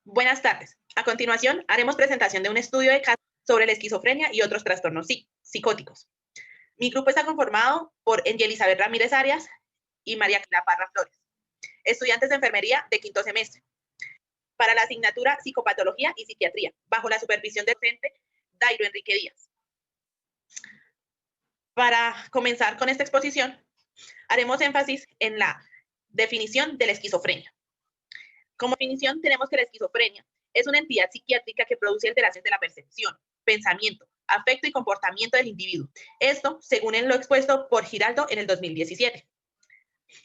Buenas tardes. A continuación, haremos presentación de un estudio de caso sobre la esquizofrenia y otros trastornos psicóticos. Mi grupo está conformado por Elizabeth Ramírez Arias y María Clara Parra Flores, estudiantes de enfermería de quinto semestre, para la asignatura Psicopatología y Psiquiatría, bajo la supervisión del docente Dairo Enrique Díaz. Para comenzar con esta exposición, haremos énfasis en la definición de la esquizofrenia. Como definición, tenemos que la esquizofrenia es una entidad psiquiátrica que produce alteraciones de la percepción, pensamiento, afecto y comportamiento del individuo. Esto, según lo expuesto por Giraldo en el 2017.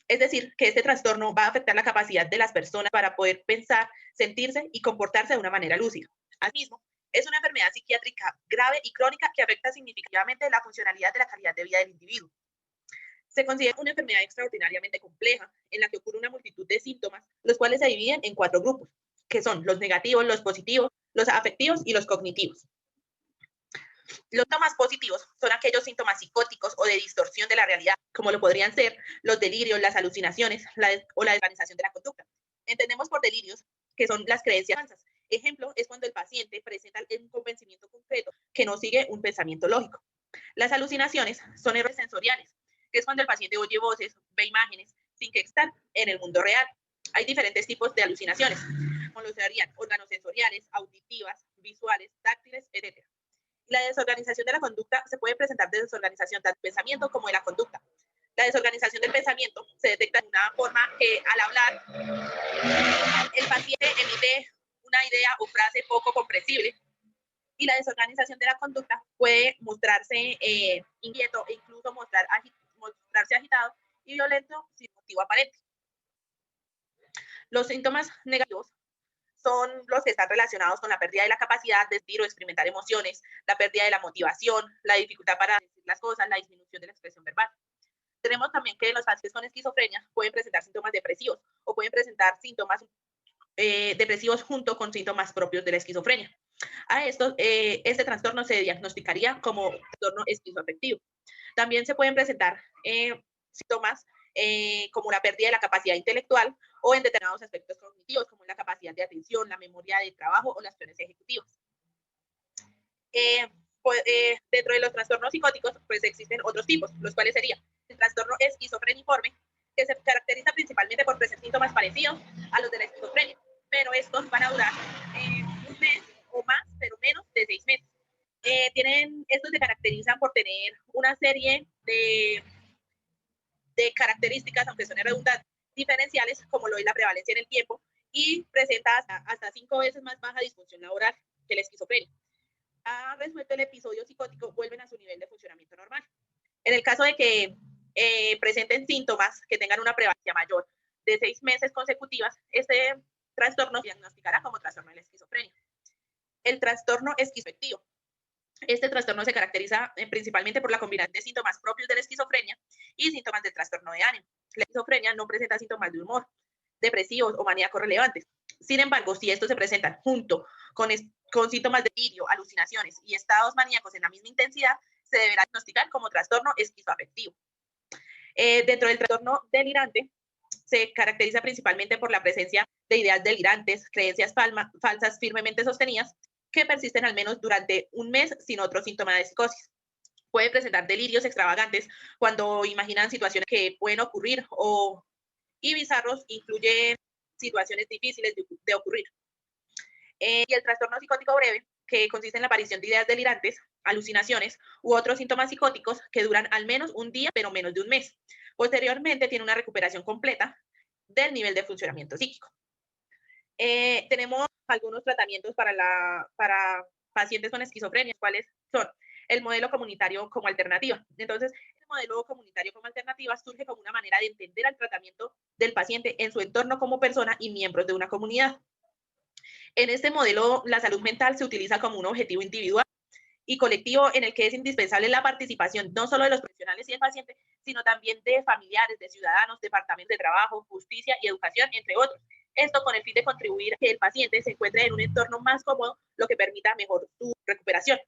Es decir, que este trastorno va a afectar la capacidad de las personas para poder pensar, sentirse y comportarse de una manera lúcida. Asimismo, es una enfermedad psiquiátrica grave y crónica que afecta significativamente la funcionalidad de la calidad de vida del individuo. Se considera una enfermedad extraordinariamente compleja en la que ocurre una multitud de síntomas, los cuales se dividen en 4 grupos, que son los negativos, los positivos, los afectivos y los cognitivos. Los síntomas positivos son aquellos síntomas psicóticos o de distorsión de la realidad, como lo podrían ser los delirios, las alucinaciones o la desorganización de la conducta. Entendemos por delirios que son las creencias falsas. Ejemplo es cuando el paciente presenta un convencimiento concreto que no sigue un pensamiento lógico. Las alucinaciones son errores sensoriales, que es cuando el paciente oye voces, ve imágenes, sin que estén en el mundo real. Hay diferentes tipos de alucinaciones, como lo serían órganos sensoriales, auditivas, visuales, táctiles, etc. La desorganización de la conducta se puede presentar de desorganización tanto del pensamiento como de la conducta. La desorganización del pensamiento se detecta de una forma que al hablar el paciente emite una idea o frase poco comprensible, y la desorganización de la conducta puede mostrarse inquieto e incluso mostrarse agitado y violento sin motivo aparente. Los síntomas negativos son los que están relacionados con la pérdida de la capacidad de sentir o experimentar emociones, la pérdida de la motivación, la dificultad para decir las cosas, la disminución de la expresión verbal. Tenemos también que los pacientes con esquizofrenia pueden presentar síntomas depresivos o pueden presentar síntomas depresivos junto con síntomas propios de la esquizofrenia. A esto, este trastorno se diagnosticaría como trastorno esquizoafectivo. También se pueden presentar síntomas como la pérdida de la capacidad intelectual o en determinados aspectos cognitivos, como la capacidad de atención, la memoria de trabajo o las planes ejecutivas. Dentro de los trastornos psicóticos, pues existen otros tipos, los cuales serían el trastorno esquizofreniforme, que se caracteriza principalmente por presentar síntomas parecidos a los de la esquizofrenia, pero estos van a durar un mes o más, pero menos de 6 meses. Estos se caracterizan por tener una serie de características, aunque son redundantes, diferenciales, como lo es la prevalencia en el tiempo, y presenta hasta 5 veces más baja disfunción laboral que la esquizofrenia. Ha resuelto el episodio psicótico, vuelven a su nivel de funcionamiento normal. En el caso de que presenten síntomas que tengan una prevalencia mayor de 6 meses consecutivas, este trastorno se diagnosticará como trastorno de la esquizofrenia. El trastorno esquizoafectivo. Este trastorno se caracteriza principalmente por la combinación de síntomas propios de la esquizofrenia y síntomas del trastorno de ánimo. La esquizofrenia no presenta síntomas de humor, depresivos o maníacos relevantes. Sin embargo, si estos se presentan junto con síntomas de delirio, alucinaciones y estados maníacos en la misma intensidad, se deberá diagnosticar como trastorno esquizoafectivo. Dentro del trastorno delirante, se caracteriza principalmente por la presencia de ideas delirantes, creencias falsas firmemente sostenidas, que persisten al menos durante un mes sin otro síntoma de psicosis. Puede presentar delirios extravagantes cuando imaginan situaciones que pueden ocurrir y bizarros incluyen situaciones difíciles de ocurrir. Y el trastorno psicótico breve, que consiste en la aparición de ideas delirantes, alucinaciones u otros síntomas psicóticos que duran al menos un día, pero menos de un mes. Posteriormente tiene una recuperación completa del nivel de funcionamiento psíquico. Tenemos algunos tratamientos para pacientes con esquizofrenia, cuáles son el modelo comunitario como alternativa. Entonces, el modelo comunitario como alternativa surge como una manera de entender al tratamiento del paciente en su entorno como persona y miembros de una comunidad. En este modelo, la salud mental se utiliza como un objetivo individual y colectivo en el que es indispensable la participación no solo de los profesionales y del paciente, sino también de familiares, de ciudadanos, departamentos de trabajo, justicia y educación, entre otros. Esto con el fin de contribuir a que el paciente se encuentre en un entorno más cómodo, lo que permita mejor su recuperación.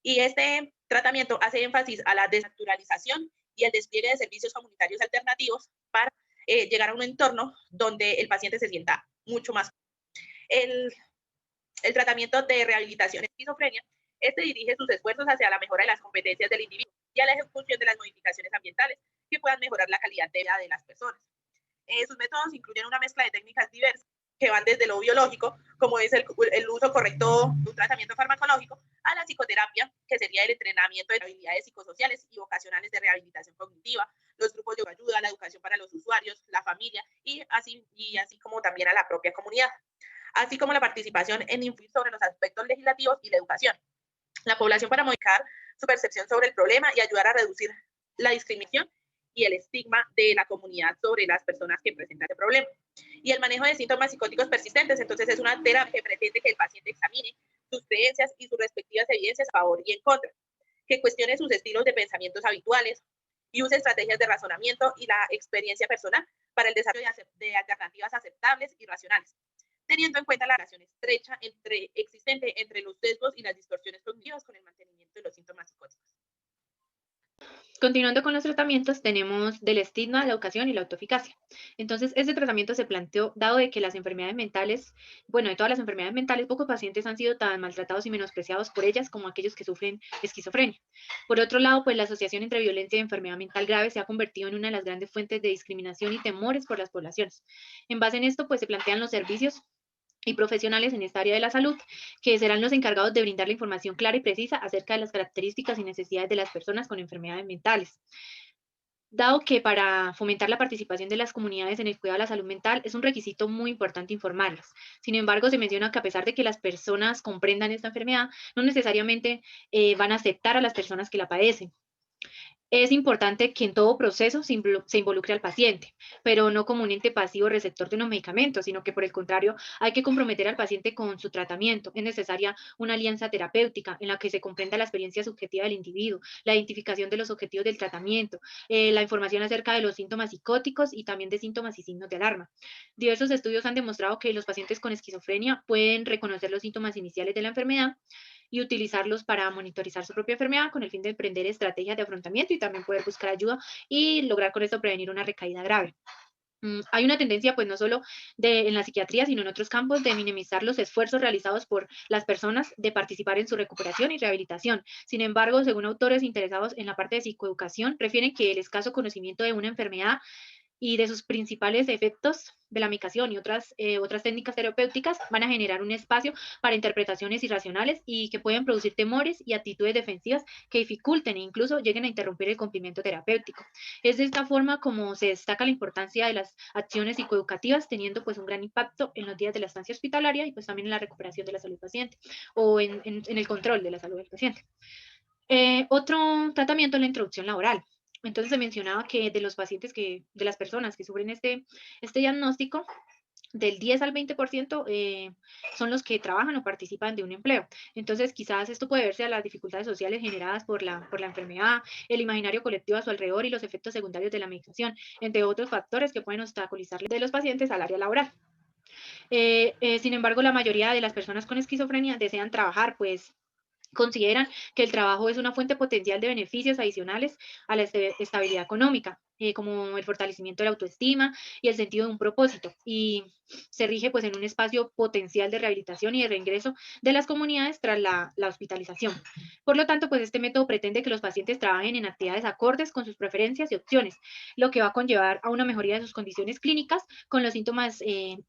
Y este tratamiento hace énfasis a la desnaturalización y el despliegue de servicios comunitarios alternativos para llegar a un entorno donde el paciente se sienta mucho más. El El tratamiento de rehabilitación en esquizofrenia, este dirige sus esfuerzos hacia la mejora de las competencias del individuo y a la ejecución de las modificaciones ambientales que puedan mejorar la calidad de vida de las personas. Sus métodos incluyen una mezcla de técnicas diversas que van desde lo biológico, como es el uso correcto de un tratamiento farmacológico, a la psicoterapia, que sería el entrenamiento de habilidades psicosociales y vocacionales de rehabilitación cognitiva, los grupos de ayuda, la educación para los usuarios, la familia y así como también a la propia comunidad, así como la participación en influir sobre los aspectos legislativos y la educación. La población para modificar su percepción sobre el problema y ayudar a reducir la discriminación y el estigma de la comunidad sobre las personas que presentan el problema. Y el manejo de síntomas psicóticos persistentes, entonces es una terapia que pretende que el paciente examine sus creencias y sus respectivas evidencias a favor y en contra, que cuestione sus estilos de pensamientos habituales y use estrategias de razonamiento y la experiencia personal para el desarrollo de alternativas aceptables y racionales, teniendo en cuenta la relación estrecha existente entre los sesgos y las distorsiones cognitivas con el mantenimiento de los síntomas psicóticos. Continuando con los tratamientos, tenemos del estigma, la educación y la autoeficacia. Entonces, este tratamiento se planteó dado de que las enfermedades mentales, bueno, de todas las enfermedades mentales, pocos pacientes han sido tan maltratados y menospreciados por ellas como aquellos que sufren esquizofrenia. Por otro lado, pues la asociación entre violencia y enfermedad mental grave se ha convertido en una de las grandes fuentes de discriminación y temores por las poblaciones. En base en esto, pues se plantean los servicios y profesionales en esta área de la salud, que serán los encargados de brindar la información clara y precisa acerca de las características y necesidades de las personas con enfermedades mentales. Dado que para fomentar la participación de las comunidades en el cuidado de la salud mental es un requisito muy importante informarlas. Sin embargo, se menciona que a pesar de que las personas comprendan esta enfermedad, no necesariamente van a aceptar a las personas que la padecen. Es importante que en todo proceso se involucre al paciente, pero no como un ente pasivo receptor de unos medicamentos, sino que por el contrario hay que comprometer al paciente con su tratamiento. Es necesaria una alianza terapéutica en la que se comprenda la experiencia subjetiva del individuo, la identificación de los objetivos del tratamiento, la información acerca de los síntomas psicóticos y también de síntomas y signos de alarma. Diversos estudios han demostrado que los pacientes con esquizofrenia pueden reconocer los síntomas iniciales de la enfermedad y utilizarlos para monitorizar su propia enfermedad con el fin de emprender estrategias de afrontamiento y también poder buscar ayuda y lograr con esto prevenir una recaída grave. Hay una tendencia, pues no solo en la psiquiatría, sino en otros campos, de minimizar los esfuerzos realizados por las personas de participar en su recuperación y rehabilitación. Sin embargo, según autores interesados en la parte de psicoeducación, refieren que el escaso conocimiento de una enfermedad y de sus principales efectos de la medicación y otras técnicas terapéuticas van a generar un espacio para interpretaciones irracionales y que pueden producir temores y actitudes defensivas que dificulten e incluso lleguen a interrumpir el cumplimiento terapéutico. Es de esta forma como se destaca la importancia de las acciones psicoeducativas, teniendo pues un gran impacto en los días de la estancia hospitalaria y pues también en la recuperación de la salud del paciente o en el control de la salud del paciente. Otro tratamiento es la introducción laboral. Entonces se mencionaba que de los pacientes de las personas que sufren este diagnóstico, del 10 al 20% son los que trabajan o participan de un empleo. Entonces, quizás esto puede verse a las dificultades sociales generadas por la enfermedad, el imaginario colectivo a su alrededor y los efectos secundarios de la medicación, entre otros factores que pueden obstaculizar de los pacientes al área laboral. Sin embargo, la mayoría de las personas con esquizofrenia desean trabajar, pues consideran que el trabajo es una fuente potencial de beneficios adicionales a la estabilidad económica, como el fortalecimiento de la autoestima y el sentido de un propósito, y se rige pues en un espacio potencial de rehabilitación y de reingreso de las comunidades tras la hospitalización. Por lo tanto, pues este método pretende que los pacientes trabajen en actividades acordes con sus preferencias y opciones, lo que va a conllevar a una mejoría de sus condiciones clínicas con los síntomas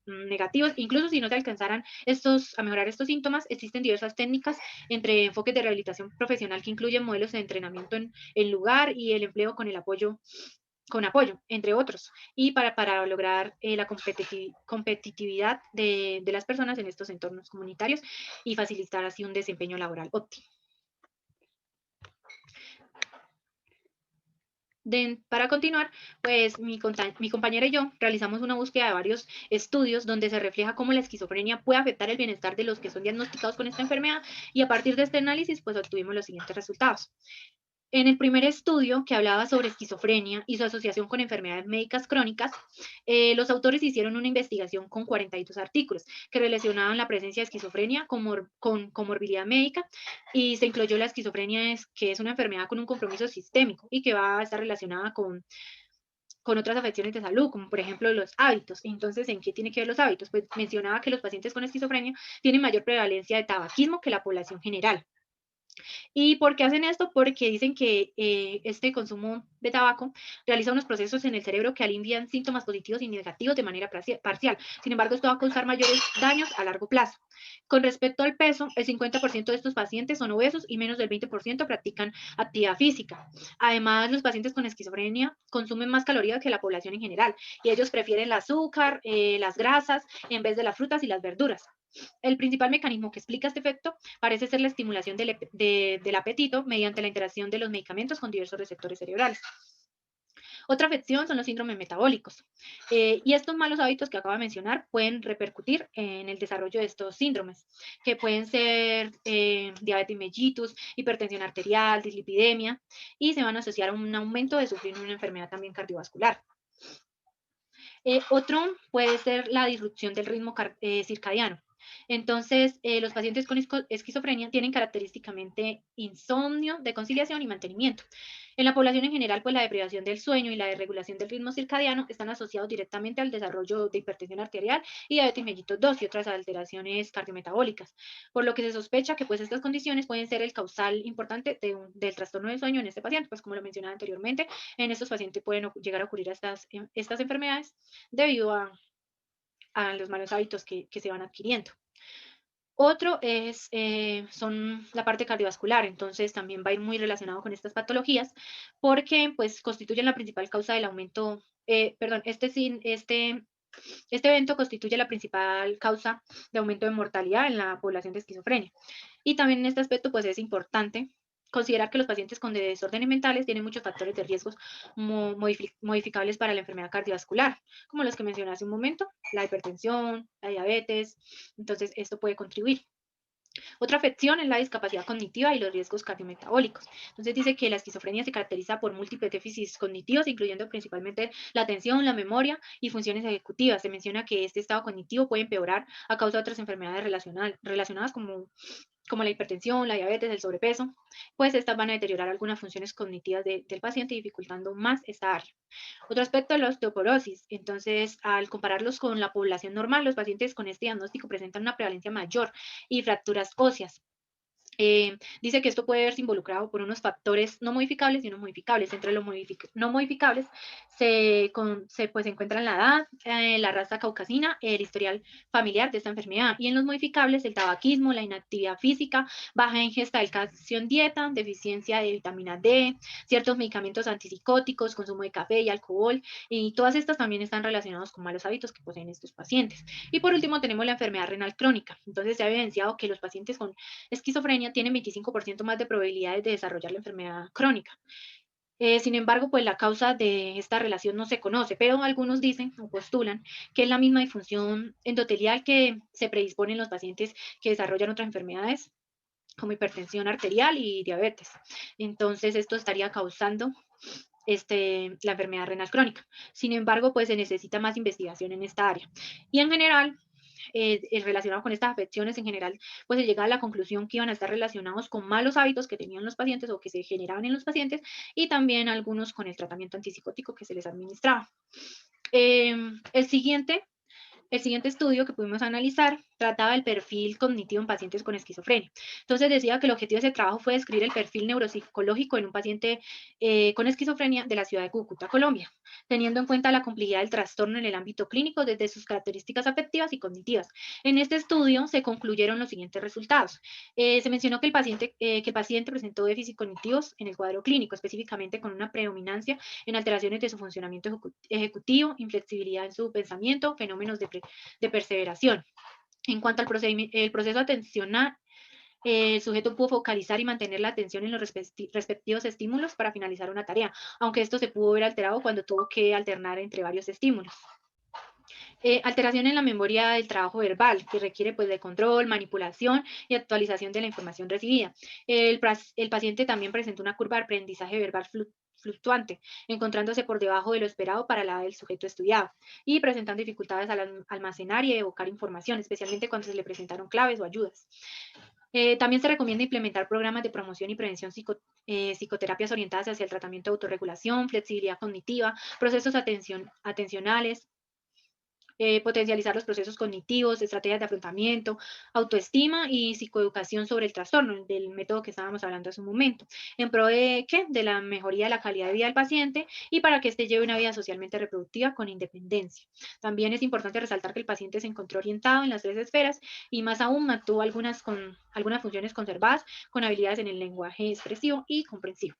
negativos. Incluso si no se alcanzaran a mejorar estos síntomas, existen diversas técnicas entre enfoques de rehabilitación profesional que incluyen modelos de entrenamiento en lugar y el empleo con apoyo, entre otros, y para lograr la competitividad de las personas en estos entornos comunitarios y facilitar así un desempeño laboral óptimo. Para continuar, pues mi compañera y yo realizamos una búsqueda de varios estudios donde se refleja cómo la esquizofrenia puede afectar el bienestar de los que son diagnosticados con esta enfermedad, y a partir de este análisis pues obtuvimos los siguientes resultados. En el primer estudio, que hablaba sobre esquizofrenia y su asociación con enfermedades médicas crónicas, los autores hicieron una investigación con 42 artículos que relacionaban la presencia de esquizofrenia con comorbilidad médica, y se incluyó la esquizofrenia, que es una enfermedad con un compromiso sistémico y que va a estar relacionada con otras afecciones de salud, como por ejemplo los hábitos. Entonces, ¿en qué tiene que ver los hábitos? Pues mencionaba que los pacientes con esquizofrenia tienen mayor prevalencia de tabaquismo que la población general. ¿Y por qué hacen esto? Porque dicen que este consumo de tabaco realiza unos procesos en el cerebro que alivian síntomas positivos y negativos de manera parcial. Sin embargo, esto va a causar mayores daños a largo plazo. Con respecto al peso, el 50% de estos pacientes son obesos y menos del 20% practican actividad física. Además, los pacientes con esquizofrenia consumen más calorías que la población en general y ellos prefieren el azúcar, las grasas, en vez de las frutas y las verduras. El principal mecanismo que explica este efecto parece ser la estimulación del apetito mediante la interacción de los medicamentos con diversos receptores cerebrales. Otra afección son los síndromes metabólicos. Y estos malos hábitos que acabo de mencionar pueden repercutir en el desarrollo de estos síndromes, que pueden ser diabetes mellitus, hipertensión arterial, dislipidemia, y se van a asociar a un aumento de sufrir una enfermedad también cardiovascular. Otro puede ser la disrupción del ritmo circadiano. Entonces, los pacientes con esquizofrenia tienen característicamente insomnio de conciliación y mantenimiento. En la población en general, pues la deprivación del sueño y la desregulación del ritmo circadiano están asociados directamente al desarrollo de hipertensión arterial y diabetes mellitus 2 y otras alteraciones cardiometabólicas, por lo que se sospecha que pues estas condiciones pueden ser el causal importante del trastorno del sueño en este paciente, pues como lo mencionaba anteriormente, en estos pacientes pueden llegar a ocurrir estas enfermedades debido a los malos hábitos que se van adquiriendo. Otro son la parte cardiovascular, entonces también va a ir muy relacionado con estas patologías porque pues constituyen la principal causa del aumento, este evento constituye la principal causa de aumento de mortalidad en la población de esquizofrenia. Y también en este aspecto pues es importante considerar que los pacientes con desórdenes mentales tienen muchos factores de riesgos modificables para la enfermedad cardiovascular, como los que mencioné hace un momento, la hipertensión, la diabetes, entonces esto puede contribuir. Otra afección es la discapacidad cognitiva y los riesgos cardiometabólicos. Entonces dice que la esquizofrenia se caracteriza por múltiples déficits cognitivos, incluyendo principalmente la atención, la memoria y funciones ejecutivas. Se menciona que este estado cognitivo puede empeorar a causa de otras enfermedades relacionadas como la hipertensión, la diabetes, el sobrepeso, pues estas van a deteriorar algunas funciones cognitivas del paciente, dificultando más esta área. Otro aspecto es la osteoporosis. Entonces, al compararlos con la población normal, los pacientes con este diagnóstico presentan una prevalencia mayor y fracturas óseas. Dice que esto puede verse involucrado por unos factores no modificables y no modificables. Entre los no modificables pues, se encuentran la edad, la raza caucasina, el historial familiar de esta enfermedad. Y en los modificables, el tabaquismo, la inactividad física, baja ingesta del calcio en dieta, deficiencia de vitamina D, ciertos medicamentos antipsicóticos, consumo de café y alcohol. Y todas estas también están relacionadas con malos hábitos que poseen estos pacientes. Y por último, tenemos la enfermedad renal crónica. Entonces, se ha evidenciado que los pacientes con esquizofrenia tienen 25% más de probabilidades de desarrollar la enfermedad crónica. Sin embargo, pues la causa de esta relación no se conoce, pero algunos dicen o postulan que es la misma disfunción endotelial que se predispone en los pacientes que desarrollan otras enfermedades como hipertensión arterial y diabetes. Entonces, esto estaría causando la enfermedad renal crónica. Sin embargo, pues se necesita más investigación en esta área. Y en general, relacionado con estas afecciones en general, pues se llega a la conclusión que iban a estar relacionados con malos hábitos que tenían los pacientes o que se generaban en los pacientes y también algunos con el tratamiento antipsicótico que se les administraba. El siguiente estudio que pudimos analizar trataba el perfil cognitivo en pacientes con esquizofrenia. Entonces decía que el objetivo de ese trabajo fue describir el perfil neuropsicológico en un paciente con esquizofrenia de la ciudad de Cúcuta, Colombia, teniendo en cuenta la complejidad del trastorno en el ámbito clínico desde sus características afectivas y cognitivas. En este estudio se concluyeron los siguientes resultados. Se mencionó que el paciente presentó déficits cognitivos en el cuadro clínico, específicamente con una predominancia en alteraciones de su funcionamiento ejecutivo, inflexibilidad en su pensamiento, fenómenos de perseveración. En cuanto al el proceso atencional, el sujeto pudo focalizar y mantener la atención en los respectivos estímulos para finalizar una tarea, aunque esto se pudo ver alterado cuando tuvo que alternar entre varios estímulos. Alteración en la memoria del trabajo verbal, que requiere pues, de control, manipulación y actualización de la información recibida. El paciente también presentó una curva de aprendizaje verbal fluctuante, encontrándose por debajo de lo esperado para la edad del sujeto estudiado y presentando dificultades al almacenar y evocar información, especialmente cuando se le presentaron claves o ayudas. También se recomienda implementar programas de promoción y prevención psicoterapias orientadas hacia el tratamiento de autorregulación, flexibilidad cognitiva, procesos atencionales, potencializar los procesos cognitivos, estrategias de afrontamiento, autoestima y psicoeducación sobre el trastorno, del método que estábamos hablando hace un momento, en pro de, ¿qué? De la mejoría de la calidad de vida del paciente y para que éste lleve una vida socialmente reproductiva con independencia. También es importante resaltar que el paciente se encontró orientado en las tres esferas y más aún mantuvo algunas funciones conservadas con habilidades en el lenguaje expresivo y comprensivo.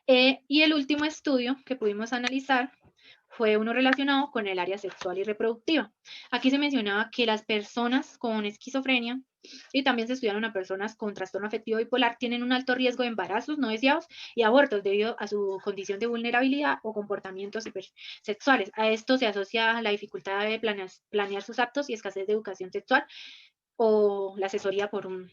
Y el último estudio que pudimos analizar fue uno relacionado con el área sexual y reproductiva. Aquí se mencionaba que las personas con esquizofrenia y también se estudiaron a personas con trastorno afectivo bipolar tienen un alto riesgo de embarazos no deseados y abortos debido a su condición de vulnerabilidad o comportamientos sexuales. A esto se asocia la dificultad de planear sus actos y escasez de educación sexual o la asesoría por un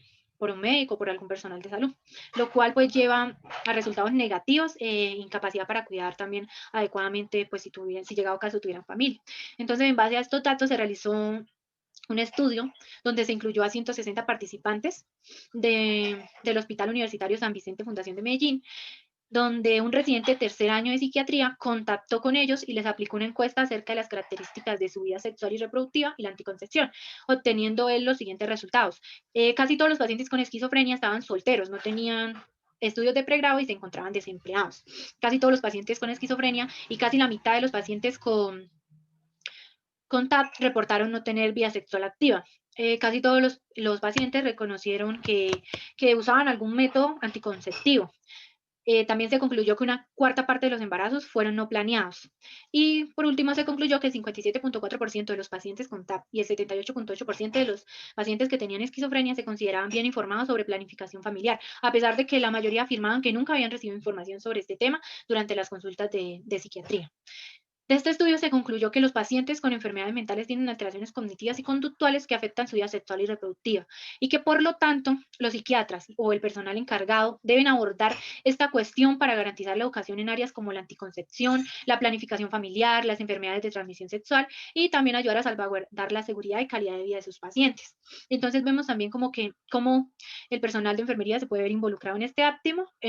médico, por algún personal de salud, lo cual pues lleva a resultados negativos, incapacidad para cuidar también adecuadamente, pues si llegado caso tuvieran familia. Entonces, en base a estos datos se realizó un estudio donde se incluyó a 160 participantes del Hospital Universitario San Vicente Fundación de Medellín, donde un residente de tercer año de psiquiatría contactó con ellos y les aplicó una encuesta acerca de las características de su vida sexual y reproductiva y la anticoncepción, obteniendo él los siguientes resultados. Casi todos los pacientes con esquizofrenia estaban solteros, no tenían estudios de pregrado y se encontraban desempleados. Casi todos los pacientes con esquizofrenia y casi la mitad de los pacientes con TAP reportaron no tener vida sexual activa. Casi todos los pacientes reconocieron que usaban algún método anticonceptivo. También se concluyó que una cuarta parte de los embarazos fueron no planeados. Y por último se concluyó que el 57.4% de los pacientes con TAP y el 78.8% de los pacientes que tenían esquizofrenia se consideraban bien informados sobre planificación familiar, a pesar de que la mayoría afirmaban que nunca habían recibido información sobre este tema durante las consultas de psiquiatría. De este estudio se concluyó que los pacientes con enfermedades mentales tienen alteraciones cognitivas y conductuales que afectan su vida sexual y reproductiva y que por lo tanto los psiquiatras o el personal encargado deben abordar esta cuestión para garantizar la educación en áreas como la anticoncepción, la planificación familiar, las enfermedades de transmisión sexual y también ayudar a salvaguardar la seguridad y calidad de vida de sus pacientes. Entonces vemos también como el personal de enfermería se puede ver involucrado en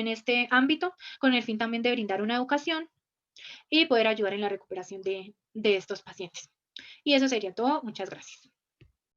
este ámbito con el fin también de brindar una educación y poder ayudar en la recuperación de estos pacientes. Y eso sería todo. Muchas gracias.